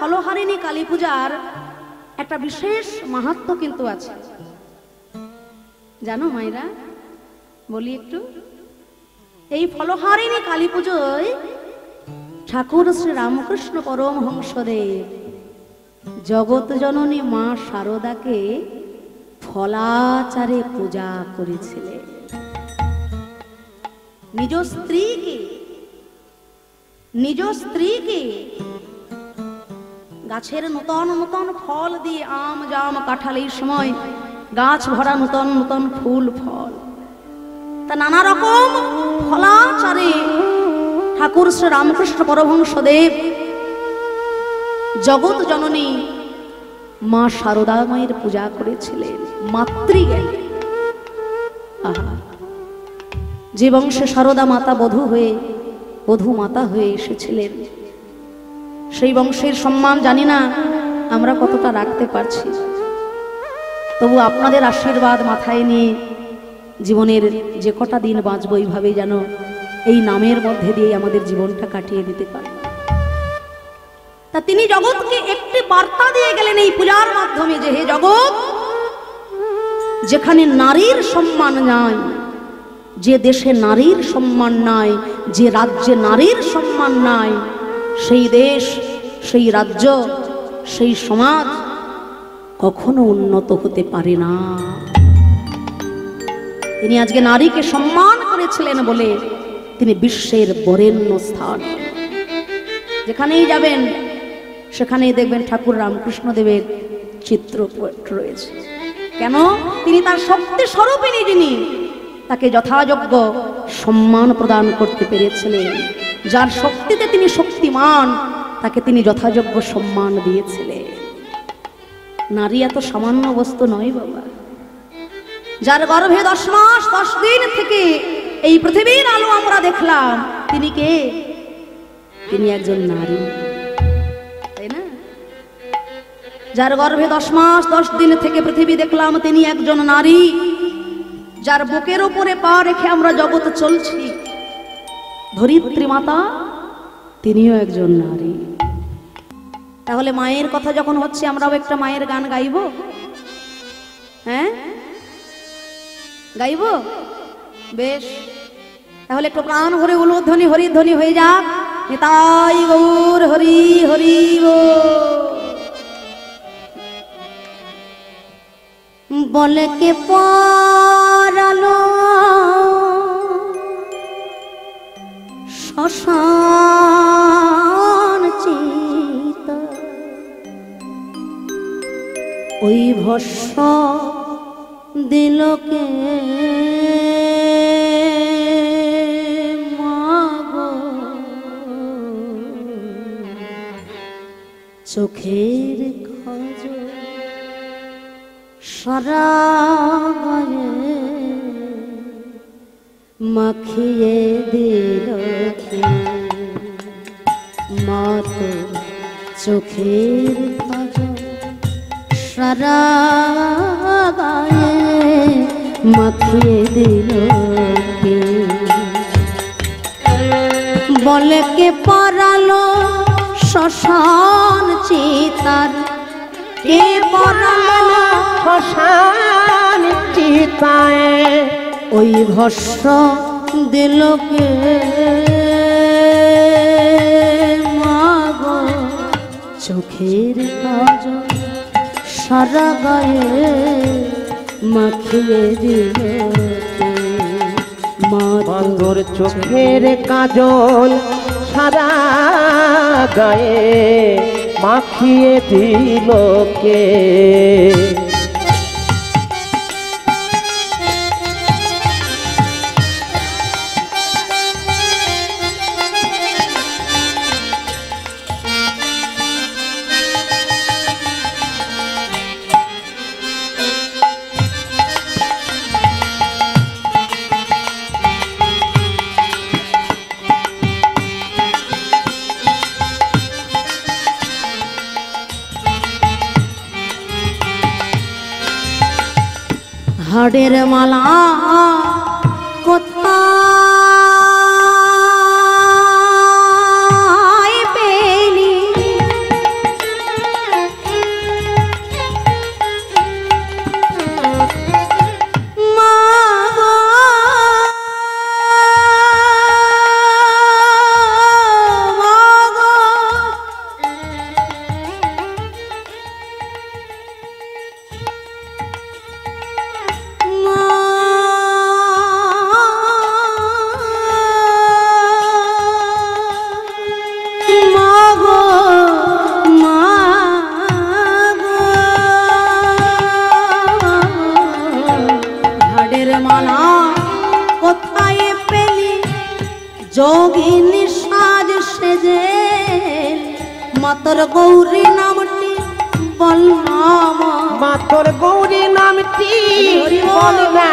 ফলহারিণী কালী পূজার একটা বিশেষ মাহাত্ম্য কিন্তু আছে, জানো মায়েরা? বলি একটু। এই ফলহারিণী কালী পুজোয় ঠাকুর শ্রী রামকৃষ্ণ পরমহংসদেব জগৎ জননী মা শারদাকে ফলাচারে পূজা করেছিলেন। নিজ স্ত্রীকে গাছের নূতন নূতন ফল দিয়ে, আম জাম কাঁঠাল, এই সময় গাছ ভরা নূতন নূতন ফুল ফল, তা নানা রকম ফলাচারে ঠাকুর শ্রী রামকৃষ্ণ পরমহংসদেব জগৎ জননী মা শারদা মায়ের পূজা করেছিলেন মাতৃজ্ঞানে। আহা, যে বংশে শারদা মাতা বধূ মাতা হয়ে এসেছিলেন, সেই বংশের সম্মান জানি না আমরা কতটা রাখতে পারছি, তবু আপনাদের আশীর্বাদ মাথায় নিয়ে জীবনের যে কটা দিন বাঁচবো এইভাবেই যেন এই নামের মধ্যে দিয়ে আমাদের জীবনটা কাটিয়ে দিতে পারি। তা তিনি জগৎকে একটি বার্তা দিয়ে গেলেন এই পূজার মাধ্যমে, যে হে জগৎ, যেখানে নারীর সম্মান নাই, যে দেশে নারীর সম্মান নাই, যে রাজ্যে নারীর সম্মান নাই, সেই দেশ, সেই রাজ্য, সেই সমাজ কখনো উন্নত হতে পারে না। তিনি আজকে নারীকে সম্মান করেছিলেন বলে তিনি বিশ্বের বরেণ্য স্থান। যেখানেই যাবেন সেখানেই দেখবেন ঠাকুর রামকৃষ্ণ দেবের চিত্র রয়েছে। কেন? তিনি তার শক্তি স্বরূপিণী, যিনি তাকে যথাযোগ্য সম্মান প্রদান করতে পেরেছিলেন। যার শক্তিতে তিনি শক্তিমান, তাকে তিনি যথাযোগ্য সম্মান দিয়েছিলেন। নারী এত সামান্য বস্তু নয় বাবা। যার গর্ভে 10 মাস 10 দিন থেকে এই পৃথিবীর আলো আমরা দেখলাম, তিনি কে? তিনি একজন নারী, তাই না? যার গর্ভে 10 মাস 10 দিন থেকে পৃথিবী দেখলাম, তিনি একজন নারী। যার বুকের উপরে পা রেখে আমরা জগৎ চলছি, ধরিত্রী মাতা, তিনিও একজন নারী। তাহলে মায়ের কথা যখন হচ্ছে, আমরাও একটা মায়ের গান গাইব? হ্যাঁ, গাইব? বেশ, তাহলে একটু প্রাণ ভরে উলুধ্বনি হরিধ্বনি হয়ে যাক। নিতাই গৌর হরি হরি বলে কে পরালো শ্মশান চিতা, ওই ভস্ম দিল কে মাগো, চোখের কাজল সারা গায়ে মাখিয়ে দিল কে মা, তোর চোখের কাজল সারা গায়ে মাখিয়ে দিল কে? বলে কে পরালো শ্মশান চিতার, কে পরালো শ্মশান চিতায়, ওই ভস্ম দিল কে মাগো, চোখের কাজল সারা গায়ে মাখিয়ে দিল মা, তোর চোখের কাজল সারা গায়ে মাখিয়ে দিল কে? হাড়ের মালা কোথায় পেলি, তোর গৌরী নামটি বল না মা তোর গৌরী নামটি বল না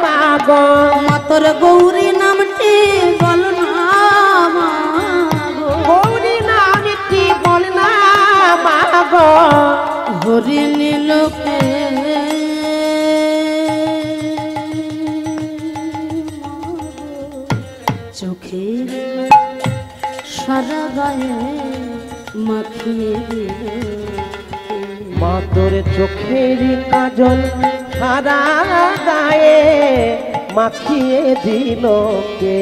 মা গো মা তোর গৌরী নামটি বল না মা গো গৌরী নামটি বল না মা গো হরিণী লোকে চোখের সারা গায়ে মাখিয়ে মা তোর চোখের কাজল সারা গায়ে মাখিয়ে দিল কে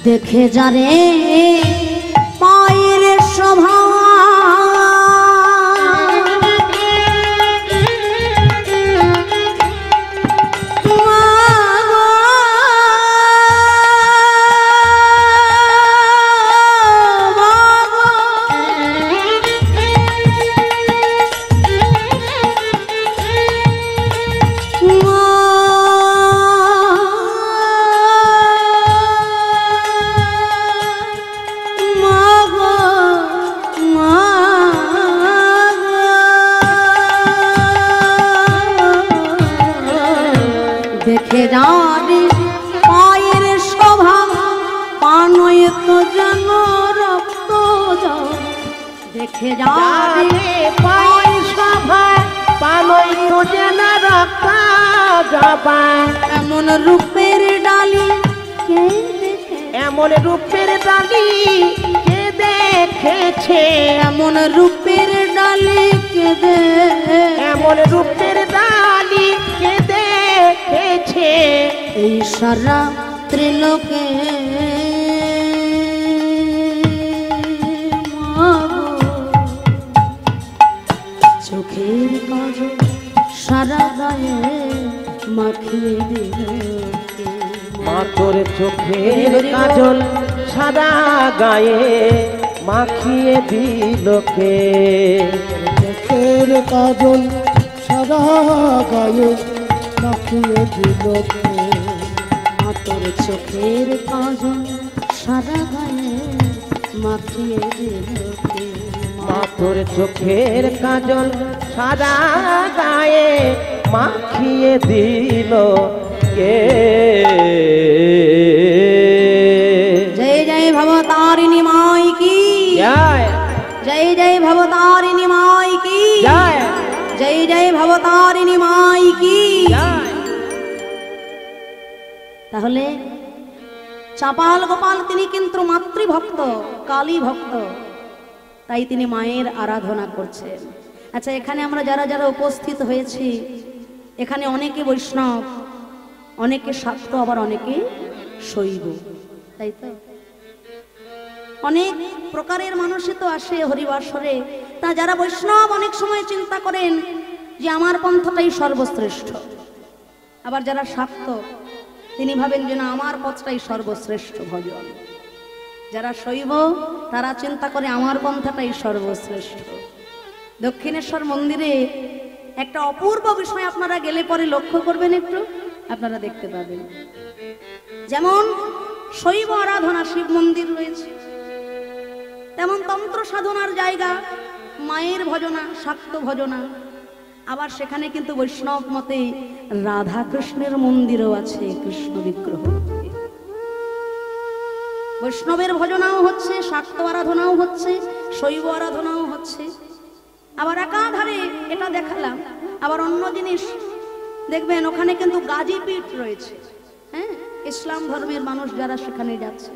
দেখে যারে পায়ের শোভা দেখে যারে পায়ের শোভা পানয় তো যেন রক্ত জল দেখে যারে পায়ের শোভা পানয় তো যেন রক্ত জবা এমন রূপের ডালি কে দেখে এমন রূপের ডালি কে দেখেছে এমন রূপের ডালি কে এমন রূপের ডালি কে দেখেছে এই সারা ত্রিলোকে চোখের কাজল সারা গায়ে মাখিয়ে দিল মা তোর চোখের কাজল সাদা গায়ে মাখিয়ে দিল কে চোখের কাজল সাদা গায়ে মাখিয়ে দিল কে মা তোর চোখের কাজল সারা গায়ে মাখিয়ে দিল কে মা তোর চোখের কাজল সাদা গায়ে মাখিয়ে দিল কে जय जय भवतारिणी माई की জয় जय जय भवतारिणी माई की জয় जय जय भवतारिणी माई की জয় তাহলে চাপাল গোপাল তিনি কিন্তু মাতৃভক্ত কালী ভক্ত তাই তিনি মায়ের আরাধনা করছেন। আচ্ছা এখানে আমরা যারা যারা উপস্থিত হয়েছি এখানে অনেকে বৈষ্ণব অনেকে শাক্ত আবার অনেকে শৈব তাই তো অনেক প্রকারের মানুষই তো আসে হরিবাসরে তা যারা বৈষ্ণব অনেক সময় চিন্তা করেন যে আমার পন্থটাই সর্বশ্রেষ্ঠ আবার যারা শাক্ত তিনি ভাবেন যে না আমার পথটাই সর্বশ্রেষ্ঠ ভজন যারা শৈব তারা চিন্তা করে আমার পন্থাটাই সর্বশ্রেষ্ঠ দক্ষিণেশ্বর মন্দিরে একটা অপূর্ব বিষয় আপনারা গেলে পরে লক্ষ্য করবেন একটু আপনারা দেখতে পাবেন যেমন শৈব আরাধনা শিব মন্দির রয়েছে তেমন তন্ত্র সাধনার জায়গা মায়ের ভজনা শাক্ত ভজনা আবার সেখানে কিন্তু বৈষ্ণব মতে রাধা কৃষ্ণের মন্দিরও আছে কৃষ্ণ বিগ্রহ বৈষ্ণবের ভজনাও হচ্ছে শাক্ত আরাধনাও হচ্ছে শৈব আরাধনাও হচ্ছে আবার একাধারে এটা দেখালাম আবার অন্য জিনিস দেখবেন ওখানে কিন্তু গাজীপীঠ রয়েছে হ্যাঁ ইসলাম ধর্মের মানুষ যারা সেখানে যাচ্ছে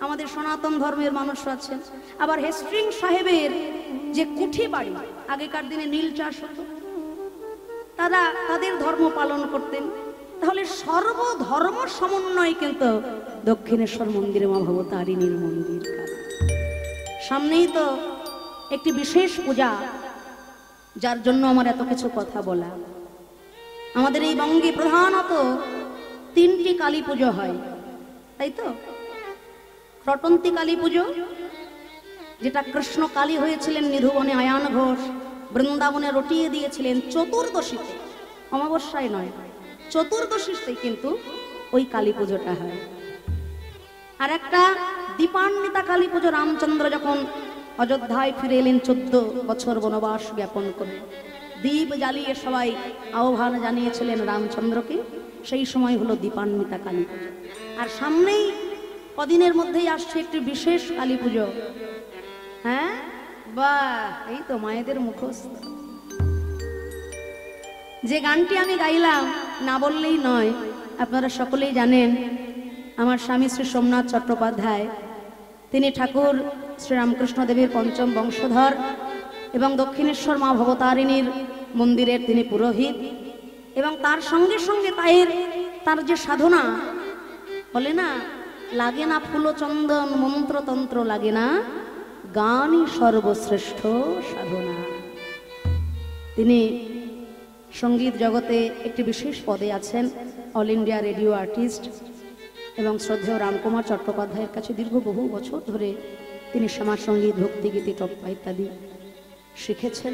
আমাদের সনাতন ধর্মের মানুষ আছেন আবার হেস্ট্রিং সাহেবের যে কুঠি বাড়ি আগেকার দিনে নীল চাষ হতো তারা তাদের ধর্ম পালন করতেন তাহলে সর্বধর্ম সমন্বয় কিন্তু দক্ষিণেশ্বর মন্দিরে মা ভবতারিণীর মন্দির সামনেই তো একটি বিশেষ পূজা, যার জন্য আমার এত কিছু কথা বলা। আমাদের এই বঙ্গে প্রধানত 3টি কালী পুজো হয়, তাই তো? রটন্তী কালী পুজো, যেটা কৃষ্ণ কালী হয়েছিলেন নিধুবনে, আয়ান ঘোষ বৃন্দাবনে রটিয়ে দিয়েছিলেন চতুর্দশীতে, অমাবস্যায় নয়, চতুর্দশীতে কিন্তু ওই কালী পুজোটা হয়। আর একটা দীপান্বিতা কালী পুজো, রামচন্দ্র যখন অযোধ্যায় ফিরে এলেন 14 বছর বনবাস জ্ঞাপন করে, দীপ জ্বালিয়ে সবাই আহ্বান জানিয়েছিলেন রামচন্দ্রকে, সেই সময় হলো দীপান্বিতা কালী পুজো। আর সামনেই কদিনের মধ্যেই আসছে একটি বিশেষ কালী পুজো। হ্যাঁ, বাহ, এই তো মায়েদের মুখস্থ। যে গানটি আমি গাইলাম না বললেই নয়, আপনারা সকলেই জানেন, আমার স্বামী শ্রী সোমনাথ চট্টোপাধ্যায়, তিনি ঠাকুর শ্রীরামকৃষ্ণ দেবের 5ম বংশধর এবং দক্ষিণেশ্বর মা ভবতারিণীর মন্দিরের তিনি পুরোহিত, এবং তার সঙ্গে সঙ্গে তার যে সাধনা, বলে না, লাগে না ফুল চন্দন মন্ত্রতন্ত্র লাগে না, গানই সর্বশ্রেষ্ঠ সাধনা। তিনি সঙ্গীত জগতে একটি বিশেষ পদে আছেন, অল ইন্ডিয়া রেডিও আর্টিস্ট, এবং শ্রদ্ধেয় রামকুমার চট্টোপাধ্যায়ের কাছে দীর্ঘ বহু বছর ধরে তিনি শ্যামা সঙ্গীত, ভক্তিগীতি, টপ্পা ইত্যাদি শিখেছেন।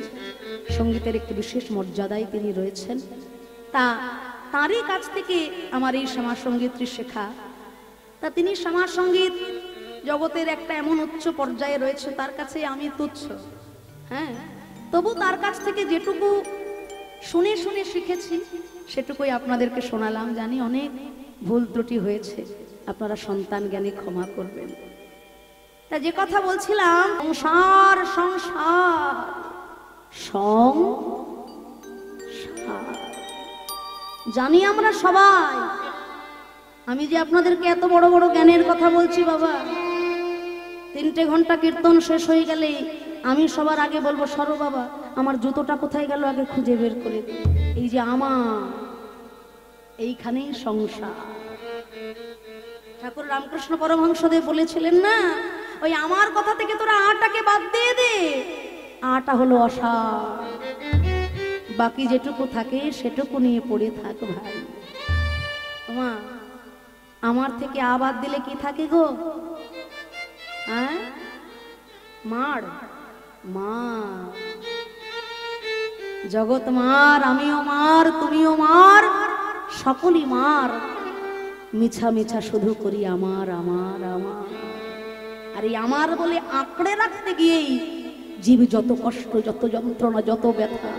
সঙ্গীতের একটি বিশেষ মর্যাদায় তিনি রয়েছেন। তারই কাছ থেকে আমার এই শ্যামা সঙ্গীতটি শেখা। তা তিনি শ্যামা সঙ্গীত জগতের একটা এমন উচ্চ পর্যায়ে রয়েছে, তার কাছে আমি তুচ্ছ। হ্যাঁ, তবু তার কাছ থেকে যেটুকু শুনে শুনে শিখেছি সেটুকুই আপনাদেরকে শোনালাম। জানি অনেক ভুল ত্রুটি হয়েছে, আপনারা সন্তান জ্ঞানী ক্ষমা করবেন। তা যে কথা বলছিলাম, সংসার সংসার সংসার, জানি আমরা সবাই। আমি যে আপনাদেরকে এত বড় বড় জ্ঞানের কথা বলছি বাবা, 3টে ঘন্টা কীর্তন শেষ হয়ে গেলে আমি সবার আগে বলবো, সরো বাবা, আমার জুতোটা কোথায় গেল আগে খুঁজে বের করে দিই। এই যে আমার এইখানেই সংসার। ঠাকুর রামকৃষ্ণ পরমহংসদেব বলেছিলেন না, ওই আমার কথা থেকে তোরা আটাকে বাদ দিয়ে দে, আটা হলো অসার, বাকি যেটুকু থাকে সেটুকু নিয়ে পড়ে থাক ভাই। মা, আমার থেকে আবাদ দিলে কি থাকে গো? হ্যাঁ, মার, মা, জগৎ মার, আমিও মার, তুমিও মার, সকলই মার, মিছা মিছা শুধু করি আমার আমার আমার। আর এই আমার বলে আঁকড়ে রাখতে গিয়েই জীব যত কষ্ট, যত যন্ত্রণা, যত ব্যথা,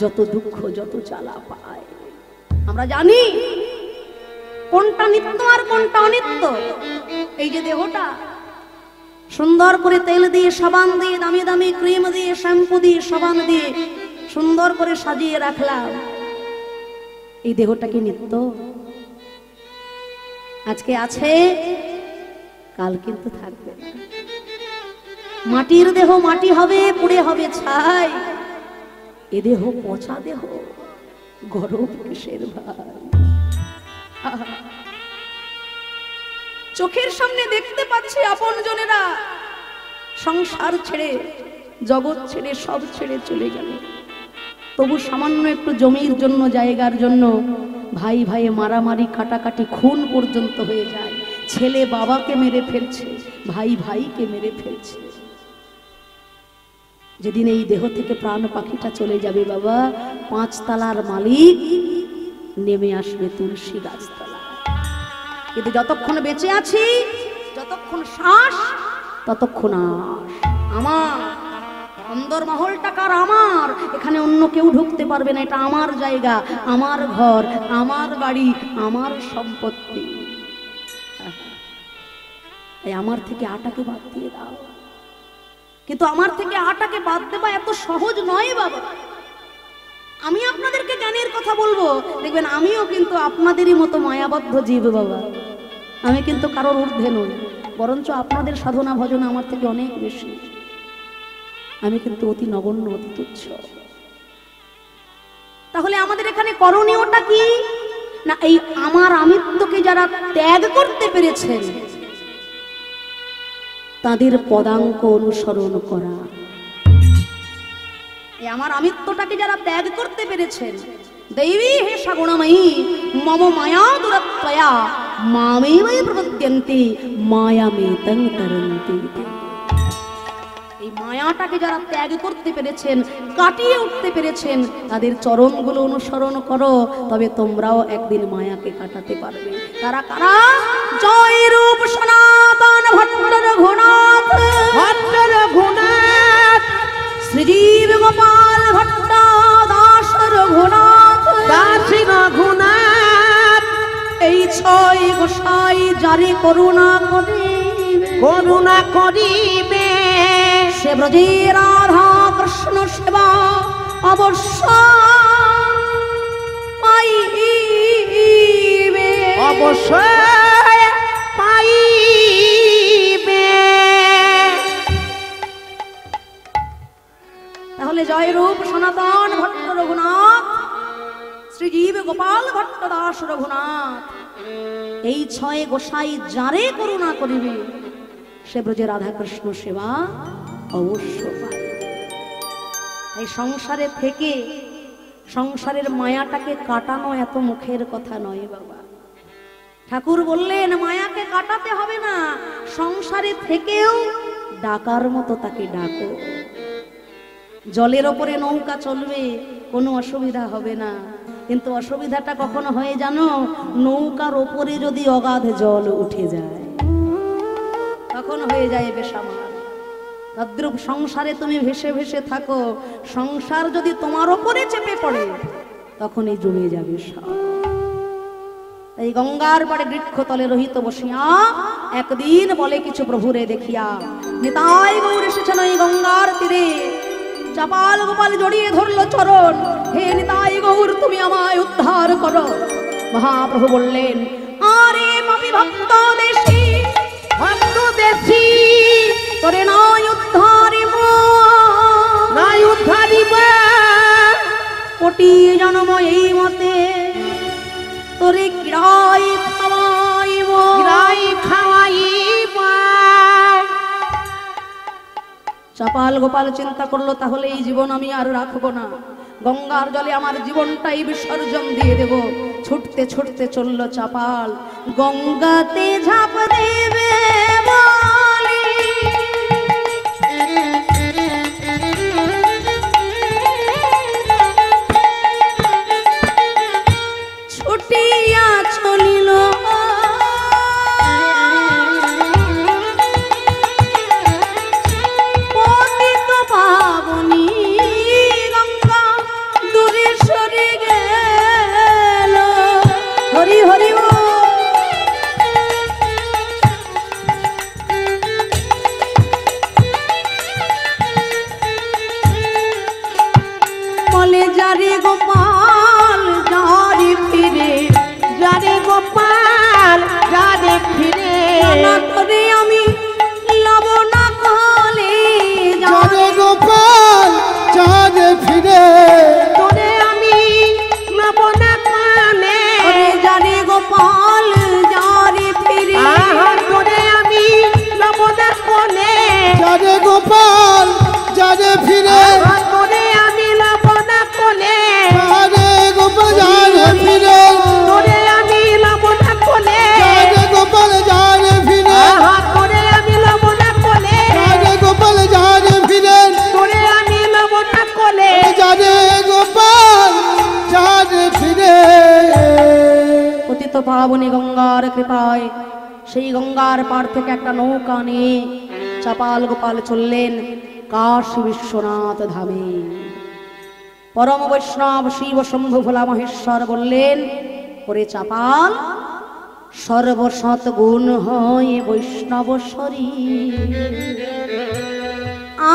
যত দুঃখ, যত জ্বালা পায়। আমরা জানি কোনটা নিত্য আর কোনটা অনিত্য। এই যে দেহটা সুন্দর করে তেল দিয়ে, সাবান দিয়ে, দামি দামি ক্রিম দিয়ে, শ্যাম্পু দিয়ে, সাবান দিয়ে সুন্দর করে সাজিয়ে রাখলাম, এই দেহটা কি নিত্য? আজকে আছে, কাল কিন্তু থাকবে না। মাটির দেহ মাটি হবে, পুড়ে হবে ছাই। এ দেহ পচা দেহ, গরম কিসের ভাই? চোখের সামনে দেখতে পাচ্ছি আপন জনেরা সংসার ছেড়ে, জগৎ ছেড়ে, সব ছেড়ে চলে গেল। তবু সামান্য একটু জমির জন্য, জায়গার জন্য ভাই ভাইয়ে মারামারি, কাটাকাটি, খুন পর্যন্ত হয়ে যায়। ছেলে বাবাকে মেরে ফেলছে, ভাই ভাইকে মেরে ফেলছে। যেদিন এই দেহ থেকে প্রাণ পাখিটা চলে যাবে বাবা, 5 তলার মালিক নেমে আসবে তুলসী গাছতলা। কিন্তু যতক্ষণ বেঁচে আছি, যতক্ষণ শ্বাস, ততক্ষণ আস। আমার অন্দর মহলটা কার? আমার। এখানে অন্য কেউ ঢুকতে পারবে না। এটা আমার জায়গা, আমার ঘর, আমার বাড়ি, আমার সম্পত্তি। আমার থেকে আটাকে বাদ দিয়ে দাও। কিন্তু আমার থেকে আটাকে বাদ দেওয়া এত সহজ নয় বাবা। আমি আপনাদেরকে জ্ঞানের কথা বলবো, দেখবেন আমিও কিন্তু আপনাদেরই মতো মায়াবদ্ধ জীব বাবা। আমি কিন্তু কারোর ঊর্ধ্বে নই, বরঞ্চ আপনাদের সাধনা ভজন আমার থেকে অনেক বেশি। আমি কিন্তু অতি নগণ্য, অতি তুচ্ছ। তাহলে আমাদের এখানে করণীয়টা কি? না, এই আমার আমিত্বকে যারা ত্যাগ করতে পেরেছেন তাদের পদাঙ্ক অনুসরণ করা। এই আমার আমিত্বটাকে যারা ত্যাগ করতে পেরেছেন, দেবী হে সগুণময়ী মম মায়া দুরত্বয়া মামেবৈ প্রপদ্যন্তি মায়ামেতং তরন্তি। এই মায়াটাকে যারা ত্যাগ করতে পেরেছেন, কাটিয়ে উঠতে পেরেছেন, তাদের চরণগুলো অনুসরণ করো, তবে তোমরাও একদিন মায়াকে কাটাতে পারবে। কারা কারা? জয় রূপ সনাতন ভট্ট রঘুনাথ, ভট্ট রঘুনাথ, শ্রীজীব গোপাল ভট্ট দাস রঘুনাথ, দাস রঘুনাথ। এই ছয় গোসাই জারি করুণা করে, করুণা করিবে সে ব্রজে রাধা কৃষ্ণ সেবা অবশ্য পাইবে, অবশ্যই পাইবে। তাহলে জয় রূপ সনাতন ভট্ট রঘুনাথ, শ্রীজীব গোপাল ভট্ট দাস রঘুনাথ, এই ছয় গোসাই যারে করুণা করিবে সে ব্রজে রাধা কৃষ্ণ সেবা অবশ্য পায়। এই সংসারে থেকে সংসারের মায়াটাকে কাটানো এত মুখের কথা নয় বাবা। ঠাকুর বললেন মায়াকে কাটাতে হবে না, সংসারে থেকেও ডাকার মতো তাকে ডাকো। জলের ওপরে নৌকা চলবে, কোনো অসুবিধা হবে না, কিন্তু অসুবিধাটা কখনো হয় জানো? নৌকার ওপরে যদি অগাধ জল উঠে যায় তখন হয়ে যায় বেসামাল। তদ্রূপ সংসারে তুমি ভেসে ভেসে থাকো, সংসার যদি তোমার ওপরে চেপে পড়ে তখনই জমে যাবে সব। এই গঙ্গার পাড়ে বৃক্ষতলে রহিত বসিয়া একদিন বলে কিছু প্রভুরে দেখিয়া, নিতাই গৌর এসেছেন ওই গঙ্গার তীরে। চাপাল গোপাল জড়িয়ে ধরল চরণ, হে নিতাই গৌর তুমি আমায় উদ্ধার করো। মহাপ্রভু বললেন, আরে পাপী ভক্ত দেশী, ভক্ত দেশি তোরে নয় উদ্ধারিব, নাই উদ্ধারিব, কোটি জন্ম এই মতে তোরে কিরাই খাওয়াইব, কিরাই খাওয়াইব। চাপাল গোপাল চিন্তা করলো, তাহলে এই জীবন আমি আর রাখবো না, গঙ্গার জলে আমার জীবনটাই বিসর্জন দিয়ে দেব। ছুটতে ছুটতে চলল চাপাল, গঙ্গাতে ঝাঁপ দেবে বলে ছুটিয়া চলিল। পতিত পাবনী গঙ্গা দূরে সরে গেল। হরি হরি বল। বলে যারে গোপাল যারে ফিরে, যারে গোপাল যারে ফিরে, না করে আমি লব না কলে, যারে গোপাল যারে ফিরে, তোরে আমি নব না কানে। ওরে যারে গোপাল যারে ফিরে, আহা তোরে আমি নব না কোনে। যারে গোপাল যারে ফিরে, আহা তোরে আমি নব না কোনে। যারে গোপাল যারে ফিরে, তোরে আমি নব না কোনে। যারে গোপাল যারে ফিরে, আহা তোরে আমি নব না কোনে। যারে গোপাল যারে ফিরে, তোরে আমি নব না কোনে। যারে গোপাল যারে ফিরে। পতিত পাবনী গঙ্গার কৃপায় সেই গঙ্গার পাড় থেকে একটা নৌকা নিয়ে চাপাল গোপাল চললেন কাশী বিশ্বনাথ ধামে। পরম বৈষ্ণব শিব শম্ভু ভোলা মহেশ্বর বললেন, ওরে চাপাল, সর্বসৎ গুণ হয় বৈষ্ণব শরীর,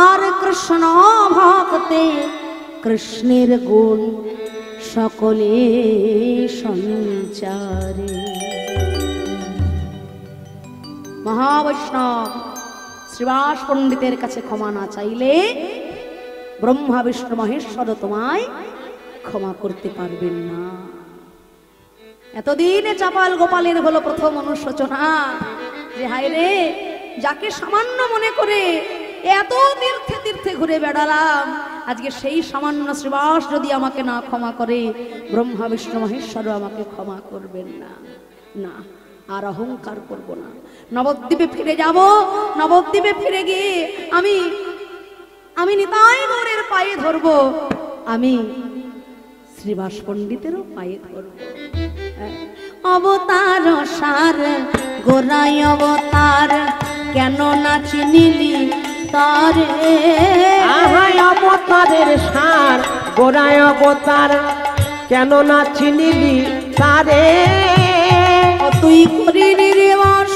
আর কৃষ্ণ ভক্তে কৃষ্ণের গুণ সকলে সঞ্চারে। মহাবৈষ্ণব শ্রীবাস পণ্ডিতের কাছে ক্ষমা না চাইলে ব্রহ্মা বিষ্ণু মহেশ্বর তোমায় ক্ষমা করতে পারবেন না। এতদিনে চাপাল গোপালের হলো প্রথম অনুশোচনা যে হায় রে, যাকে সামান্য মনে করে এত তীর্থে তীর্থে ঘুরে বেড়ালাম, আজকে সেই সামান্য শ্রীবাস যদি আমাকে না ক্ষমা করে, ব্রহ্মা বিষ্ণু মহেশ্বরও আমাকে ক্ষমা করবেন না। না, আর অহংকার করব না। নবদ্বীপে ফিরে যাব। নবদ্বীপে ফিরে গিয়ে আমি নিতাই গৌরের পায়ে ধরব, আমি শ্রীবাস পণ্ডিতেরও পায়ে ধরব। অবতার সার গোরাই অবতার, কেন না চিনিলি তারে? আহাই অবতারের সার গোড়ায় অবতার, কেন না চিনিলি তারে? তুই করি নির্বাস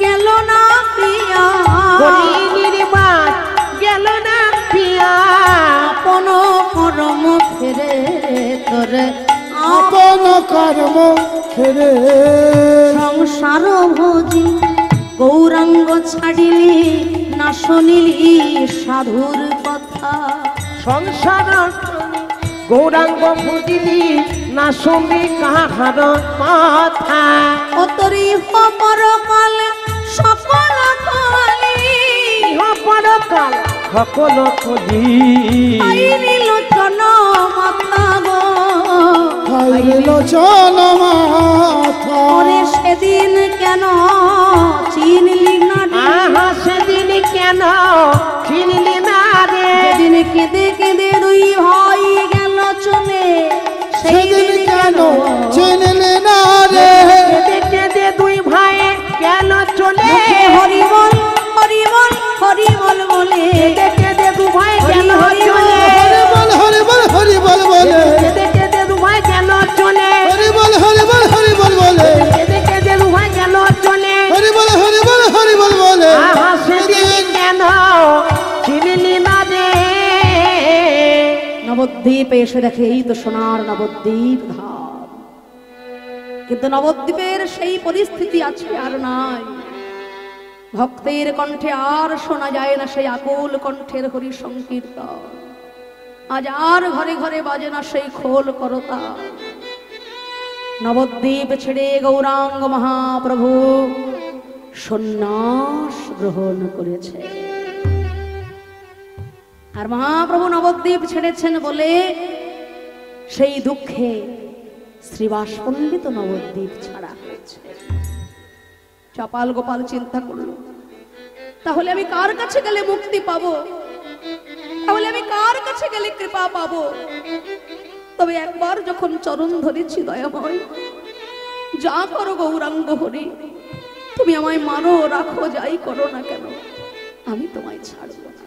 গেল না প্রিয়া, নির্বাস গেল না প্রিয়া। আপন কর্ম ফেরে তোরে, আপন কর্ম ফেরে সংসার ভোজি গৌরাঙ্গ ছাড়িলি না শুনিলি সাধুর কথা। সংসার গৌরাঙ্গ বুঝিলি না শুনি কাহার কথা। ও তোরি পরকাল সকল কালি, পরকাল সকল খুঁজি। আইনি লোচন মাতা গো, হাইরে লোচন মাথা। ওরে সেদিন কেন চিনলি না রে? আহা সেদিন কেন চিনলি না রে? সেদিন কেঁদে কেঁদে দুই ভাই গেল চলে, সেদিন কেন চিনলে না রে? কেঁদে কেঁদে দুই ভাই কেন চলে? হরিবল হরিবল হরিবল বলে, কেঁদে কেঁদে দু ভাই কেন চলে? হরিবল হরিবল হরিবল বলে, কেঁদে কেঁদে দু ভাই কেন চলে? হরিবল হরিবল হরিবল বলে, কেঁদে কেঁদে দু ভাই কেন চলে? হরিবল হরিবল হরিবল বলে। আহা সেদিন কেন চিনলি না রে? নবদ্বীপে এসে দেখে এই তো সোনার নবদ্বীপ ধাম, কিন্তু নবদ্বীপের সেই পরিস্থিতি আছে আর নাই। ভক্তের কণ্ঠে আর শোনা যায় না সেই আকুল কণ্ঠের হরি সংকীর্তন। আজ আর ঘরে ঘরে বাজে না সেই খোল করতা। নবদ্বীপ ছেড়ে গৌরাঙ্গ মহাপ্রভু সন্ন্যাস গ্রহণ করেছে। আর মহাপ্রভু নবদ্বীপ ছেড়েছেন বলে সেই দুঃখে শ্রীবাস পণ্ডিত নবদ্বীপ ছাড়া হয়েছে। চপাল গোপাল চিন্তা করল, তাহলে আমি কার কাছে গেলে মুক্তি পাবো? তাহলে আমি কার কাছে গেলে কৃপা পাবো? তবে একবার যখন চরণ ধরেছি দয়াময়, যা করো গৌরাঙ্গ হরি, তুমি আমায় মারো রাখো যাই করো না কেন, আমি তোমায় ছাড়বো না।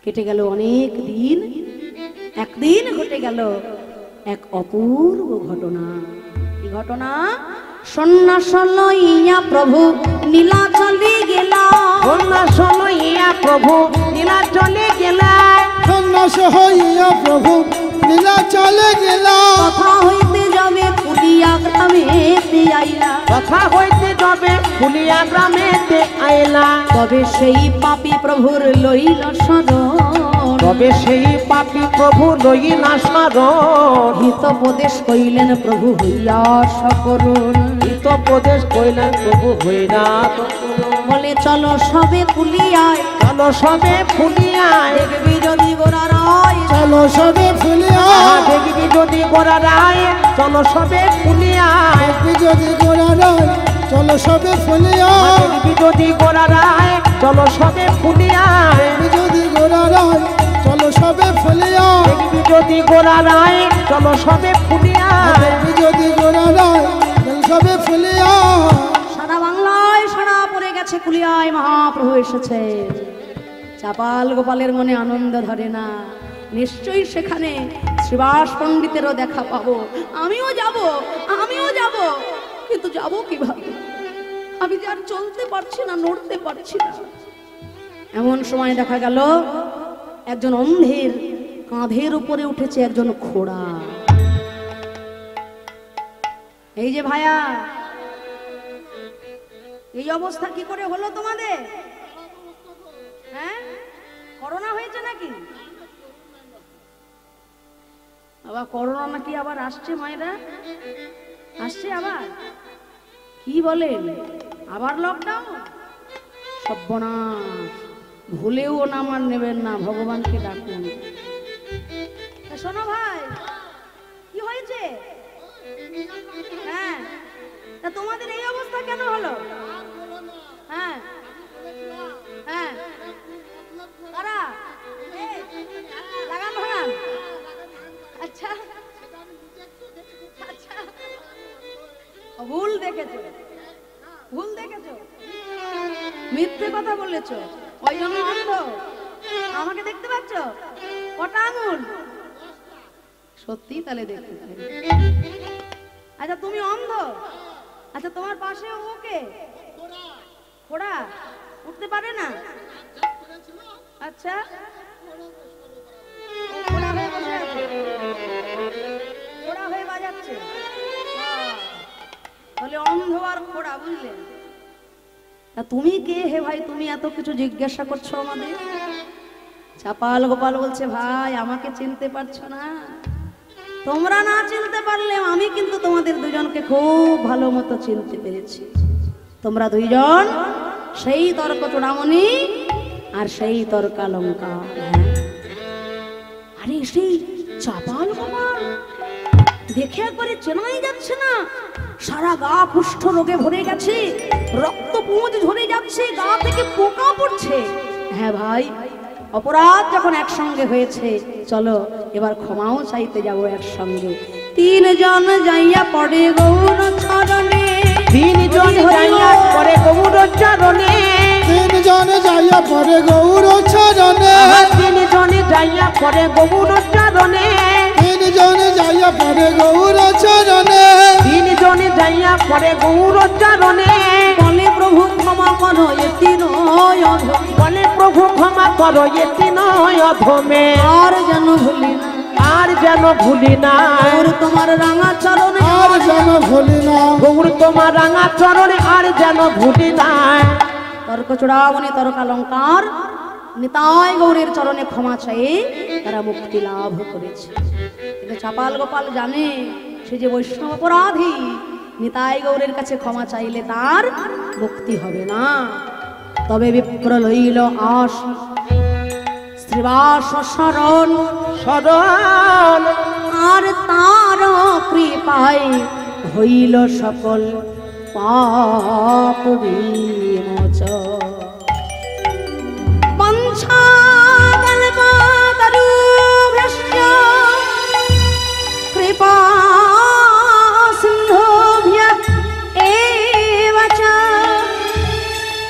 কেটে গেল অনেক দিন। একদিন ঘটে গেল এক অপূর্ব ঘটনা। কি ঘটনা? সন্ন্যাস লইয়া প্রভু নীলাচলে গেলা। সন্ন্যাস লইয়া প্রভু নীলাচলে গেলা। সন্ন্যাস হইয়া প্রভু নীলাচলে গেলা। কথা হইতে যাবে ফুলিয়া গ্রামেতে আইলা। কথা হইতে যাবে ফুলিয়া গ্রামেতে আইলা। তবে সেই পাপী প্রভুর লইল শরণ। তবে সেই পাপী প্রভু লইলা শরণ। হিতোপদেশ কইলেন প্রভু হইয়া সকরুণ। হিতোপদেশ কইলেন প্রভু হইয়া সকরুণ। বলে চলো সবে ফুলিয়ায়, চলো সবে ফুলিয়ায়। দেখবি যদি গোরা রায়। চলো সবে ফুলিয়া, দেখবি যদি গোরা রায়। চলো সবে ফুলিয়ায়। দেখবি যদি গোরা রায়। চলো সবে ফুলিয়া, দেখবি যদি গোরা রায়। চলো সবে ফুলিয়ায়। দেখবি যদি গোরা রায়। চলো সবে ফুলিয়া, দেখবি যদি গোরা রায়। চলো সবে ফুলিয়ায়। দেখবি যদি গোরা রায়। চলো সবে ফুলিয়া। সারা বাংলায় সারা পড়ে গেছে, কুলিয়ায় মহাপ্রভু এসেছে। চাপাল গোপালের মনে আনন্দ ধরে না। নিশ্চয়ই সেখানে শ্রীবাস পণ্ডিতেরও দেখা পাবো। আমিও যাব, আমিও যাব, কিন্তু যাব কিভাবে? আমি যে আর চলতে পারছি না, নড়তে পারছি না। এমন সময় দেখা গেল একজন অন্ধের কাঁধের উপরে উঠেছে একজন ঘোড়া। এই যে ভাইয়া, এই অবস্থা কি করে হলো তোমাদের? হ্যাঁ, করোনা হয়েছে নাকি? আবার করোনা নাকি আবার আসছে? মায়েরা আসছে আবার? কি বলেন? আবার লকডাউন? সর্বনাশ! ভুলেও নাম আর নেবেন না, ভগবানকে ডাকুন। শোনো ভাই, কি হয়েছে? হ্যাঁ, তা তোমাদের এই অবস্থা কেন হলো? হ্যাঁ হ্যাঁ, কারা? লাগান ভাগান? আচ্ছা আচ্ছা, ভুল দেখেছো, ভুল দেখেছো, মিথ্যে কথা বলেছো, ওই জন্য অন্ধ। আমাকে দেখতে পাচ্ছ? কটা আঙুল? সত্যি তাহলে দেখতে পাই। আচ্ছা তুমি অন্ধ? আচ্ছা তোমার পাশে ওকে খোড়া, উঠতে পারে না? আচ্ছা, ও খোড়া হয়ে বসে আছে, খোড়া হয়ে বাজাচ্ছে। তাহলে অন্ধ আর খোড়া, বুঝলে? তা তুমি কে হে ভাই, তুমি এত কিছু জিজ্ঞাসা করছো আমাদের? চাপাল গোপাল বলছে, ভাই আমাকে চিনতে পারছো না? তোমরা না চিনতে পারলেও আমি কিন্তু তোমাদের দুজনকে খুব ভালো মতো চিনতে পেরেছি। তোমরা দুইজন সেই তর্ক চূড়ামণি আর সেই তর্কালঙ্কা। আরে সেই চাপাল গোপাল দেখে একবারে চেনাই যাচ্ছে না, সারা গা কুষ্ঠ রোগে ভরে গেছে, রক্ত পুঁজ ঝরে যাচ্ছে, গা থেকে পোকা পড়ছে। হ্যাঁ ভাই, অপরাধ যখন একসঙ্গে হয়েছে, চলো এবার ক্ষমাও চাইতে যাব একসঙ্গে। তিনজন যাইয়া পড়ে গৌর চরণে, তিনজন যাইয়া পড়ে গৌর চরণে, তিনজন যাইয়া পড়ে গৌর চরণে, তিনজন যাইয়া পড়ে গৌর চরণে, তিনজন যাইয়া পড়ে গৌর চরণে, তিনজন যাইয়া পড়ে গৌর চরণে। বলে প্রভু ক্ষমা করো এতি নয় অধম, বলে প্রভু ক্ষমা করো এতি নয় অধমে, আর যেন ভুলি না, আর যেন ভুলি না, গৌর তোমার রাঙা চরণে, আর যেন ভুলি না, গৌর তোমার রাঙা চরণে আর যেন ভুলি না। তর্ক চূড়ামণি তর্কালঙ্কার নিতাই গৌরের চরণে ক্ষমা চাই, তারা মুক্তি লাভ করেছে। কিন্তু চাপাল গোপাল জানে সে যে বৈষ্ণব অপরাধী, নিতাই গৌরের কাছে ক্ষমা চাইলে তার মুক্তি হবে না। তবে বিপ্র লইল আশ শ্রীবাস শরণ, শরণ আর তার কৃপায় হইল সকল পাপ বিমোচন। পঞ্চাকল্পতরুভ্যশ্চ কৃপা সিন্ধুভ্যঃ এব চ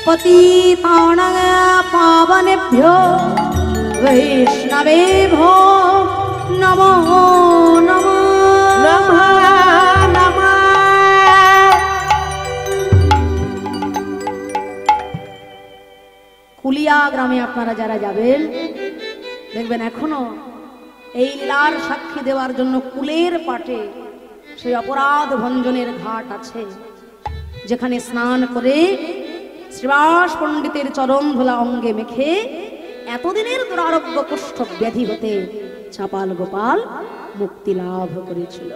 পতিতানাং পাবনেভ্যো বৈষ্ণবেভ্যো নমো নমঃ। নমঃ নমঃ। কুলিয়া গ্রামে আপনারা যারা যাবেন দেখবেন এখনো এই লীলার সাক্ষী দেওয়ার জন্য কুলের পাটে সেই অপরাধ ভঞ্জনের ঘাট আছে, যেখানে স্নান করে শ্রীবাস পণ্ডিতের চরণ ধুলা অঙ্গে মেখে এতদিনের দুরারোগ্য কুষ্ঠ ব্যাধি হতে চাপাল গোপাল মুক্তি লাভ করেছিল।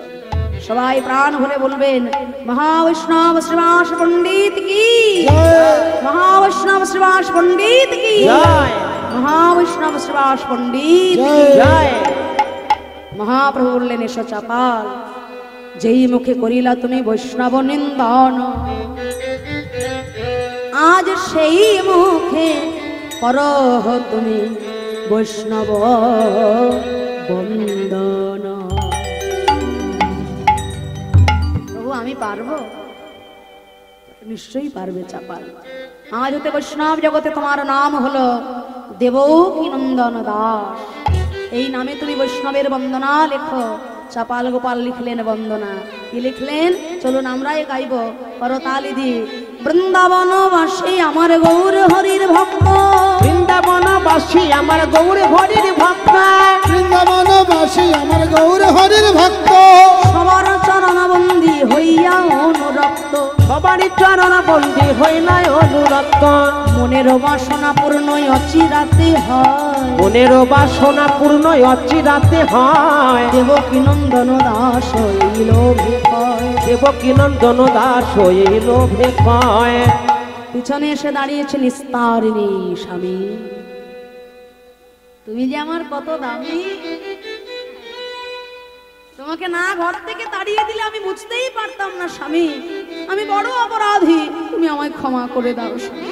সবাই প্রাণ ভরে বলবেন মহাবৈষ্ণব শ্রীবাস পণ্ডিত কি, মহাবৈষ্ণব শ্রীবাস পণ্ডিত কি, জয়। মহাবৈষ্ণব শ্রীবাস পণ্ডিত কি জয়। মহাপ্রভু বললেন, এসো চাপাল, যেই মুখে করিলা তুমি বৈষ্ণব নিন্দন, আজ সেই মুখে করহ তুমি বৈষ্ণব বন্দন। প্রভু আমি পারবো? নিশ্চয়ই পারবে চাপাল। আজ হতে বৈষ্ণব জগতে তোমার নাম হলো দেবকী নন্দন দাস। এই নামে তুমি বৈষ্ণবের বন্দনা লেখো। চাপাল গোপাল লিখলেন বন্দনা। কি লিখলেন? চলুন আমরাই গাইব করতালি দিয়ে। বৃন্দাবনবাসী আমার গৌর হরির ভক্ত, বৃন্দাবনবাসী আমার গৌর হরির ভক্ত, বৃন্দাবনবাসী আমার গৌর হরির ভক্ত, সবার চরণ বন্দী হইয়া অনুরক্ত, সবারই চরণ বন্দী হইলাই অনুরক্ত। মনের বাসনা পূর্ণ অচিরাতে হয়, মনের বাসনা পূর্ণ অচিরাতে হয়। দেবকী নন্দন দাস হইল ভয়। দেবকী নন্দন দাস হইল ভয়। পিছনে এসে দাঁড়িয়েছে নিস্তারিণী স্বামী। তুমি যে আমার কত দামি, আমাকে না ঘর থেকে তাড়িয়ে দিলে আমি বুঝতেই পারতাম না স্বামী, আমি বড় অপরাধী, তুমি আমায় ক্ষমা করে দাও স্বামী।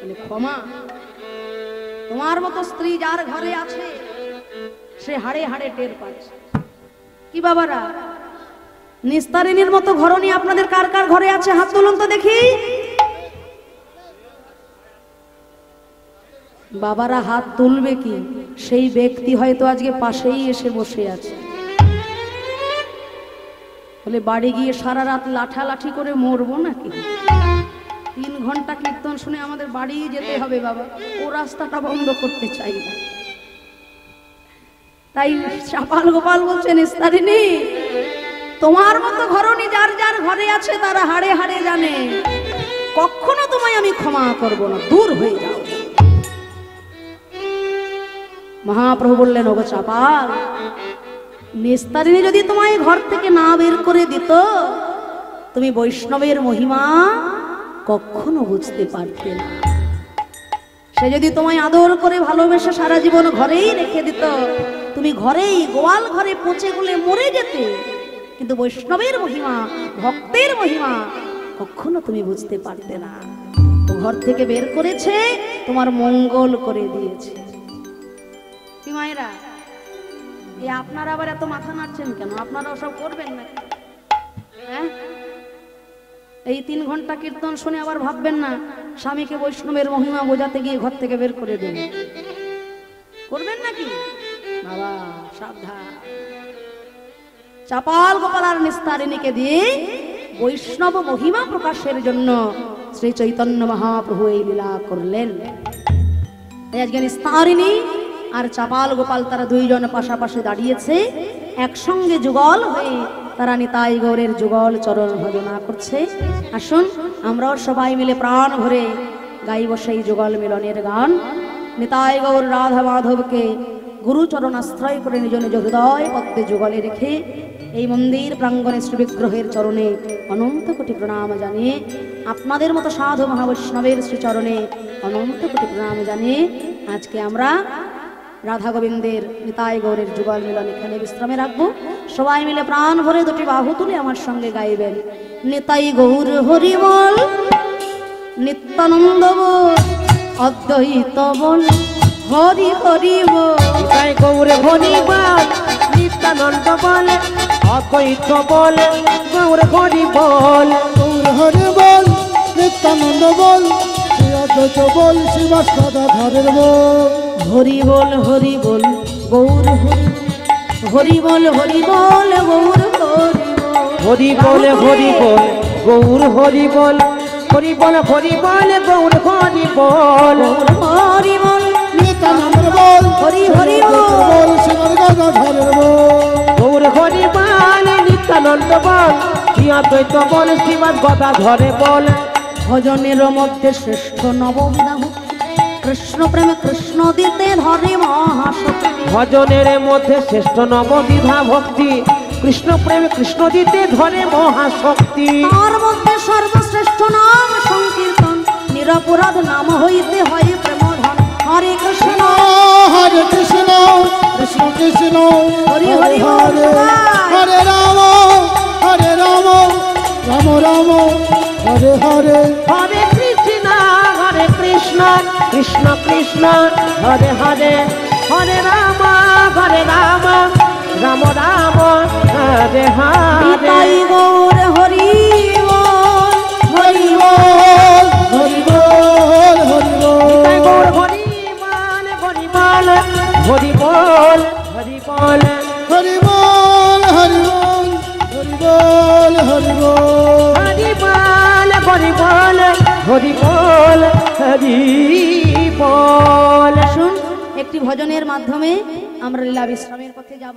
বলে, ক্ষমা? তোমার মতো স্ত্রী যার ঘরে আছে সে হাড়ে হাড়ে টের পাচ্ছে। কি বাবারা, নিস্তারিণীর মতো ঘরণী আপনাদের কার কার ঘরে আছে? হাত তুলুন তো দেখি। বাবারা হাত তুলবে কি? সেই ব্যক্তি হয়তো আজকে পাশেই এসে বসে আছে। বলে, বাড়ি গিয়ে সারা রাত লাঠালাঠি করে মরবো নাকি? 3 ঘন্টা কীর্তন শুনে আমাদের বাড়ি যেতে হবে বাবা, ও রাস্তাটা বন্ধ করতে চাই না। তাই চাপাল গোপাল বলছেন, নিস্তারিণী তোমার মতো ঘরণী যার যার ঘরে আছে তারা হাড়ে হাড়ে জানে, কখনো তোমায় আমি ক্ষমা করব না, দূর হয়ে যাও। মহাপ্রভু বললেন, ওগো চাপাল, নিস্তারিণী যদি তোমায় ঘর থেকে না বের করে দিত, তুমি বৈষ্ণবের মহিমা কখনো বুঝতে পারতে না। সে যদি তোমায় আদর করে ভালোবেসে সারা জীবন ঘরেই রেখে দিত, তুমি ঘরেই গোয়াল ঘরে পচে গলে মরে যেতে, কিন্তু বৈষ্ণবের মহিমা, ভক্তের মহিমা কখনো তুমি বুঝতে পারতে না। তো ঘর থেকে বের করেছে, তোমার মঙ্গল করে দিয়েছে। কি মায়েরা, এই আপনারা আবার এত মাথা নাড়ছেন কেন? আপনারা ওসব করবেন না? হ্যাঁ, এই 3 ঘন্টা কীর্তন শুনে আবার ভাববেন না স্বামীকে বৈষ্ণবের মহিমা বোঝাতে গিয়ে ঘর থেকে বের করে দেন। করবেন নাকি বাবা? সাবধান। চাপাল গোপাল আর নিস্তারিণীকে দিয়ে বৈষ্ণব মহিমা প্রকাশের জন্য শ্রী চৈতন্য মহাপ্রভু এই লীলা করলেন। আজকে নিস্তারিণী আর চাপাল গোপাল তারা 2 জন পাশাপাশি দাঁড়িয়েছে, একসঙ্গে যুগল হয়ে তারা নিতাই গৌরের যুগল চরণ ভজনা করছে। আসুন আমরাও সবাই মিলে প্রাণ ভরে গাইব সেই যুগল মিলনের গান। নিতাই গৌর রাধা মাধবকে গুরুচরণ আশ্রয় করে নিজ নিজ হৃদয় পদ্মে যুগলে রেখে এই মন্দির প্রাঙ্গণে শ্রী বিগ্রহের চরণে অনন্ত কোটি প্রণাম জানিয়ে, আপনাদের মতো সাধু মহাবৈষ্ণবের শ্রীচরণে অনন্ত কোটি প্রণাম জানিয়ে আজকে আমরা রাধা গোবিন্দের নিতাই গৌরের যুগল মিলন এখানে বিশ্রামে রাখবো। সবাই মিলে প্রাণ ভরে 2টি বাহু তুলে আমার সঙ্গে গাইবেন। নিতাই গৌর হরিবল, নিত্যানন্দ বল, অদ্বৈত বল, হরি হরি বল। নিতাই গৌর হরিবল, নিত্যানন্দ বল, অদ্বৈত বল, গৌর হরিবল। গৌর হরি বল, নিত্যানন্দ বল, শ্রী অদ্বৈত বল, শ্রীবাস গদাধরের বল। হরি বল হরি বল গৌর হরি বল, হরি বল গৌর হরি বল, হরি বল গৌর হরি বল, হরি বল হরি বল গৌর হরি বল। হরি বল নিত্যানন্দ বল, হরি হরি বল, শ্রীবাস গদাধরের বল। গৌর হরি বল, নিত্যানন্দ বল, শ্রী অদ্বৈত বল, শ্রীবাস গদাধরে বল। ভজনের মধ্যে শ্রেষ্ঠ নববিধা কৃষ্ণ প্রেমে কৃষ্ণ দিতে ধরে মহাশক্তি। ভজনের মধ্যে শ্রেষ্ঠ নববিধা ভক্তি, কৃষ্ণ প্রেমে কৃষ্ণ দিতে ধরে মহাশক্তি। তার মধ্যে সর্বশ্রেষ্ঠ নাম সংকীর্তন, নিরপরাধ নাম হইতে হয় প্রেমধন। হরে কৃষ্ণ হরে কৃষ্ণ, কৃষ্ণ কৃষ্ণ হরি হরি হরে হরে রাম, হরে রাম, রাম রাম হরে হরে। হরে কৃষ্ণ, হরে কৃষ্ণ, কৃষ্ণ কৃষ্ণ হরে হরে, হরে রাম, হরে রাম, রাম রাম হরে হরে। নিতাই গৌর হরি বল, হরি বল, হরি বল, হরি নিতাই বল। গৌর হরি বল, হরি বল, হরি বল, হরি বল। হরি বল, হরি বল, হরি বল, হরি বল। হরি বল, হরি বল, হরি বল, হরি বল। আসুন একটি ভজনের মাধ্যমে আমরা লীলা বিশ্রামের পথে যাব।